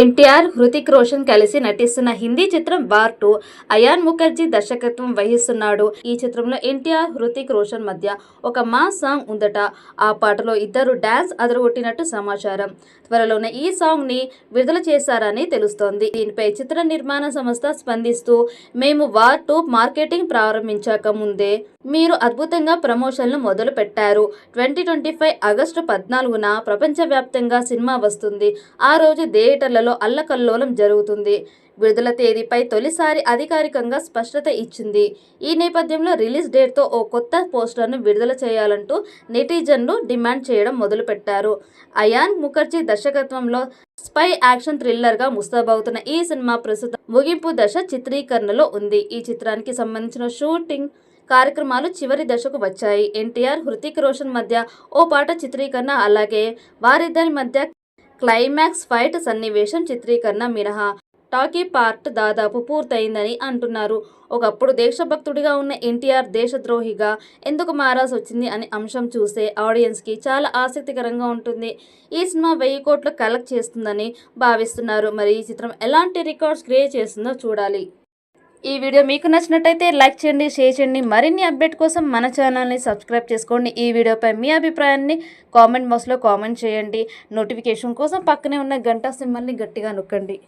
ఎన్టీఆర్, హృతిక్ రోషన్ కలిసి నటిస్తున్న హిందీ చిత్రం వార్ 2 అయాన్ ముఖర్జీ దర్శకత్వం వహిస్తున్నాడు. ఈ చిత్రంలో ఎన్టీఆర్, హృతిక్ రోషన్ మధ్య ఒక మాస్ సాంగ్ ఉందట. ఆ పాటలో ఇద్దరు డాన్స్ అదరగొట్టినట్టు సమాచారం. త్వరలోనే ఈ సాంగ్ ని విడుదల చేశారని తెలుస్తోంది. దీనిపై చిత్ర నిర్మాణ సంస్థ స్పందిస్తూ, మేము వార్ 2 మార్కెటింగ్ ప్రారంభించాక ముందే మీరు అద్భుతంగా ప్రమోషన్లు మొదలు పెట్టారు. 2025 ఆగస్టు 14న ప్రపంచవ్యాప్తంగా సినిమా వస్తుంది. ఆ రోజు థియేటర్లలో అల్లకల్లోలం జరుగుతుంది. విడుదల తేదీపై తొలిసారి అధికారికంగా స్పష్టత ఇచ్చింది. ఈ నేపథ్యంలో రిలీజ్ డేట్తో ఓ కొత్త పోస్టర్ను విడుదల చేయాలంటూ నెటిజన్లు డిమాండ్ చేయడం మొదలుపెట్టారు. అయాన్ ముఖర్జీ దర్శకత్వంలో స్పై యాక్షన్ థ్రిల్లర్గా ముస్తాబవుతున్న ఈ సినిమా ప్రస్తుతం ముగింపు దశ చిత్రీకరణలో ఉంది. ఈ చిత్రానికి సంబంధించిన షూటింగ్ కార్యక్రమాలు చివరి దశకు వచ్చాయి. ఎన్టీఆర్, హృతిక్ రోషన్ మధ్య ఓ పాట చిత్రీకరణ, అలాగే వారిద్దరి మధ్య క్లైమాక్స్ ఫైట్ సన్నివేశం చిత్రీకరణ మినహా టాకీ పార్ట్ దాదాపు పూర్తయిందని అంటున్నారు. ఒకప్పుడు దేశభక్తుడిగా ఉన్న ఎన్టీఆర్ దేశద్రోహిగా ఎందుకు మారాల్సి వచ్చింది అనే అంశం చూస్తే ఆడియన్స్కి చాలా ఆసక్తికరంగా ఉంటుంది. ఈ సినిమా 1000 కోట్లు కలెక్ట్ చేస్తుందని భావిస్తున్నారు. మరి ఈ చిత్రం ఎలాంటి రికార్డ్స్ క్రియేట్ చేస్తుందో చూడాలి. ఈ వీడియో మీకు నచ్చినట్టయితే లైక్ చేయండి, షేర్ చేయండి. మరిన్ని అప్డేట్ కోసం మన ఛానల్ని సబ్స్క్రైబ్ చేసుకోండి. ఈ వీడియోపై మీ అభిప్రాయాన్ని కామెంట్ బాక్స్లో కామెంట్ చేయండి. నోటిఫికేషన్ కోసం పక్కనే ఉన్న గంట సింబల్ని గట్టిగా నొక్కండి.